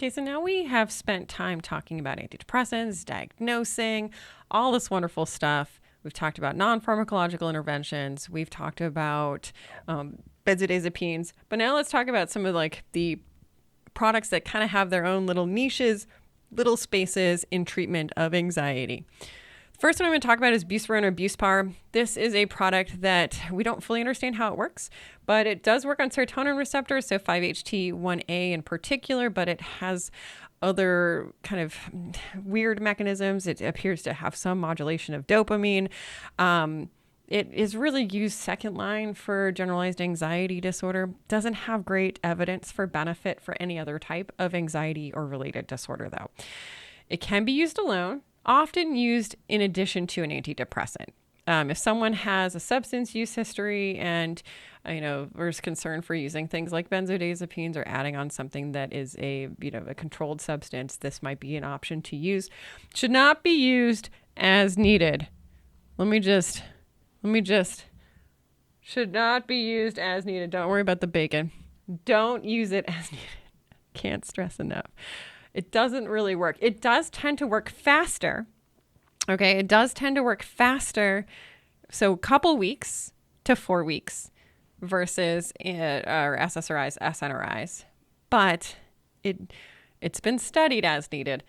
Okay, so now we have spent time talking about antidepressants, diagnosing, all this wonderful stuff. We've talked about non-pharmacological interventions. We've talked about benzodiazepines. But now let's talk about some of like the products that kind of have their own little niches, little spaces in treatment of anxiety. First one I'm going to talk about is Buspirone or Buspar. This is a product that we don't fully understand how it works, but it does work on serotonin receptors, so 5-HT1A in particular, but it has other kind of weird mechanisms. It appears to have some modulation of dopamine. It is really used second line for generalized anxiety disorder. Doesn't have great evidence for benefit for any other type of anxiety or related disorder, though. It can be used alone, often used in addition to an antidepressant. If someone has a substance use history and, there's concern for using things like benzodiazepines or adding on something that is a controlled substance, this might be an option to use. Should not be used as needed. Let me just, should not be used as needed. Don't worry about the bacon. Don't use it as needed. Can't stress enough. It doesn't really work. It does tend to work faster. Okay, it does tend to work faster. So a couple weeks to 4 weeks versus our SSRIs, SNRIs. But it's been studied as needed.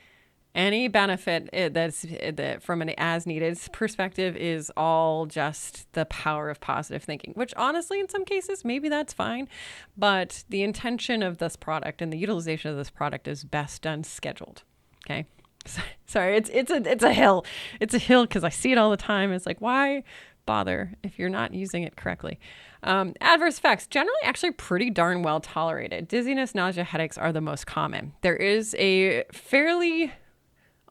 Any benefit that from an as needed perspective is all just the power of positive thinking, which honestly, in some cases, maybe that's fine. But the intention of this product and the utilization of this product is best done scheduled. Okay. Sorry, it's a hill. It's a hill because I see it all the time. It's like, why bother if you're not using it correctly? Adverse effects, generally actually pretty darn well tolerated. Dizziness, nausea, headaches are the most common. There is a fairly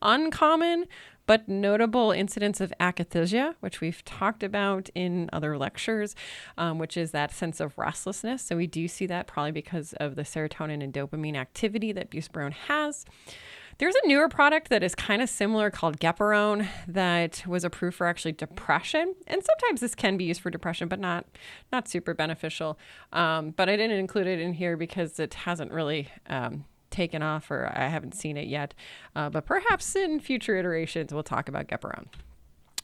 uncommon but notable incidence of akathisia, which we've talked about in other lectures, which is that sense of restlessness. So we do see that probably because of the serotonin and dopamine activity that Buspirone has. There's a newer product that is kind of similar called Buspirone that was approved for actually depression. And sometimes this can be used for depression, but not super beneficial. But I didn't include it in here because it hasn't really taken off, or I haven't seen it yet. But perhaps in future iterations, we'll talk about Buspirone.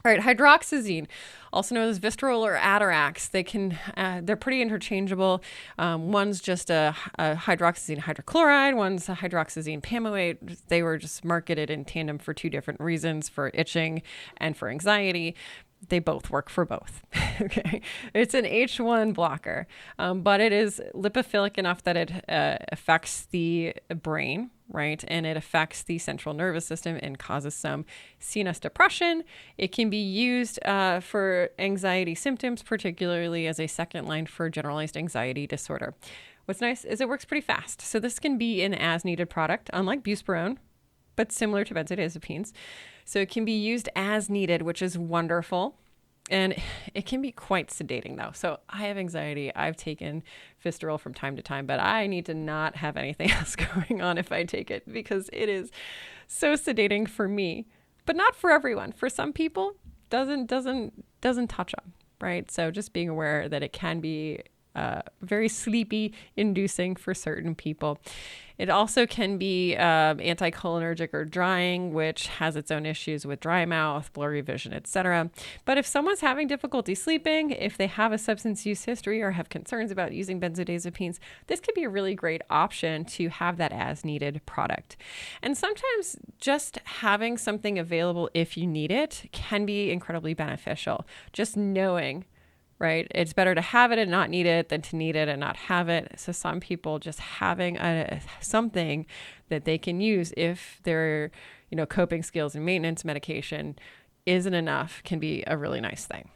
All right, hydroxyzine, also known as Vistaril or Atarax. They're pretty interchangeable. One's just a hydroxyzine hydrochloride. One's a hydroxyzine pamoate. They were just marketed in tandem for two different reasons, for itching and for anxiety. They both work for both. Okay. It's an H1 blocker, but it is lipophilic enough that it affects the brain, right? And it affects the central nervous system and causes some CNS depression. It can be used for anxiety symptoms, particularly as a second line for generalized anxiety disorder. What's nice is it works pretty fast. So this can be an as-needed product, unlike Buspirone, but similar to benzodiazepines. So it can be used as needed, which is wonderful. And it can be quite sedating, though. So I have anxiety. I've taken Vistaril from time to time, but I need to not have anything else going on if I take it, because it is so sedating for me, but not for everyone. For some people, doesn't touch them, right? So just being aware that it can be very sleepy inducing for certain people. It also can be anticholinergic or drying, which has its own issues with dry mouth, blurry vision, etc. But if someone's having difficulty sleeping, if they have a substance use history or have concerns about using benzodiazepines, this could be a really great option to have that as needed product. And sometimes just having something available if you need it can be incredibly beneficial. Just knowing, right? It's better to have it and not need it than to need it and not have it. So some people just having something that they can use if their, coping skills and maintenance medication isn't enough can be a really nice thing.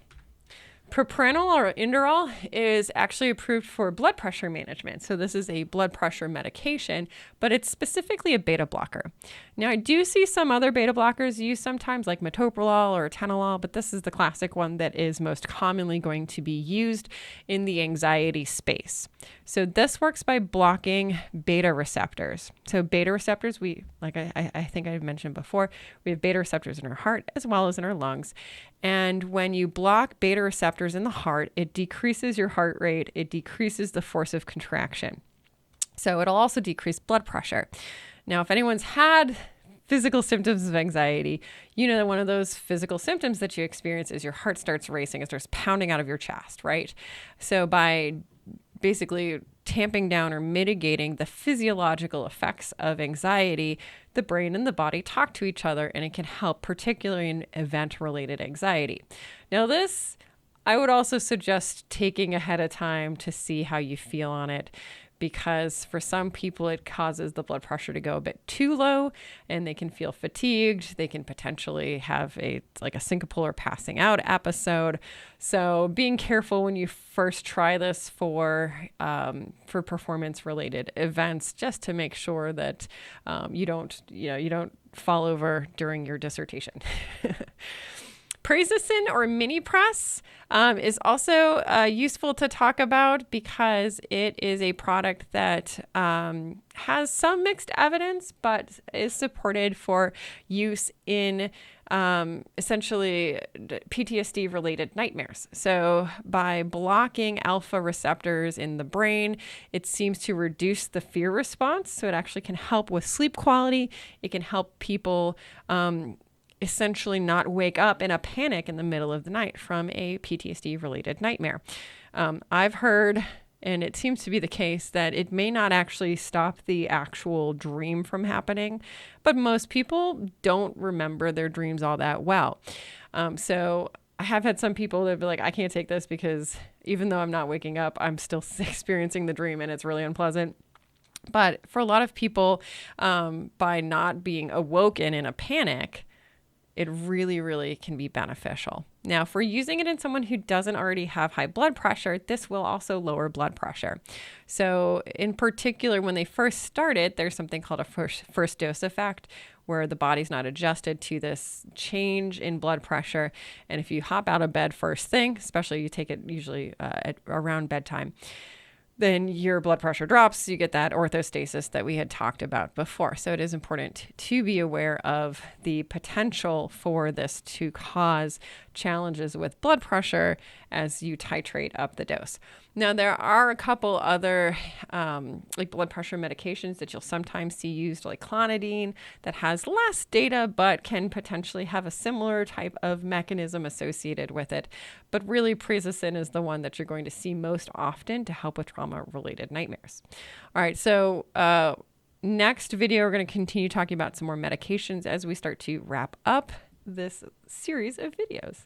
Propranolol or Inderal is actually approved for blood pressure management. So this is a blood pressure medication, but it's specifically a beta blocker. Now I do see some other beta blockers used sometimes, like metoprolol or atenolol, but this is the classic one that is most commonly going to be used in the anxiety space. So this works by blocking beta receptors. So beta receptors, I think I've mentioned before, we have beta receptors in our heart as well as in our lungs. And when you block beta receptors in the heart, it decreases your heart rate. It decreases the force of contraction. So it'll also decrease blood pressure. Now, if anyone's had physical symptoms of anxiety, you know that one of those physical symptoms that you experience is your heart starts racing, it starts pounding out of your chest, right? So by basically tamping down or mitigating the physiological effects of anxiety, the brain and the body talk to each other, and it can help, particularly in event-related anxiety. Now, this I would also suggest taking ahead of time to see how you feel on it, because for some people it causes the blood pressure to go a bit too low and they can feel fatigued. They can potentially have a syncopal or passing out episode. So being careful when you first try this for performance related events, just to make sure that you don't fall over during your dissertation. Prazosin or mini press is also useful to talk about because it is a product that has some mixed evidence, but is supported for use in essentially PTSD related nightmares. So by blocking alpha receptors in the brain, it seems to reduce the fear response. So it actually can help with sleep quality. It can help people essentially not wake up in a panic in the middle of the night from a PTSD related nightmare. I've heard, and it seems to be the case, that it may not actually stop the actual dream from happening, but most people don't remember their dreams all that well. So I have had some people that be like, I can't take this because even though I'm not waking up, I'm still experiencing the dream and it's really unpleasant. But for a lot of people, by not being awoken in a panic, it really, really can be beneficial. Now, if we're using it in someone who doesn't already have high blood pressure, this will also lower blood pressure. So in particular, when they first started, there's something called a first dose effect, where the body's not adjusted to this change in blood pressure. And if you hop out of bed first thing, especially you take it usually around bedtime, then your blood pressure drops. You get that orthostasis that we had talked about before. So it is important to be aware of the potential for this to cause challenges with blood pressure as you titrate up the dose. Now, there are a couple other blood pressure medications that you'll sometimes see used, like clonidine, that has less data but can potentially have a similar type of mechanism associated with it. But really, prazosin is the one that you're going to see most often to help with trauma-related nightmares. All right, so next video, we're going to continue talking about some more medications as we start to wrap up this series of videos.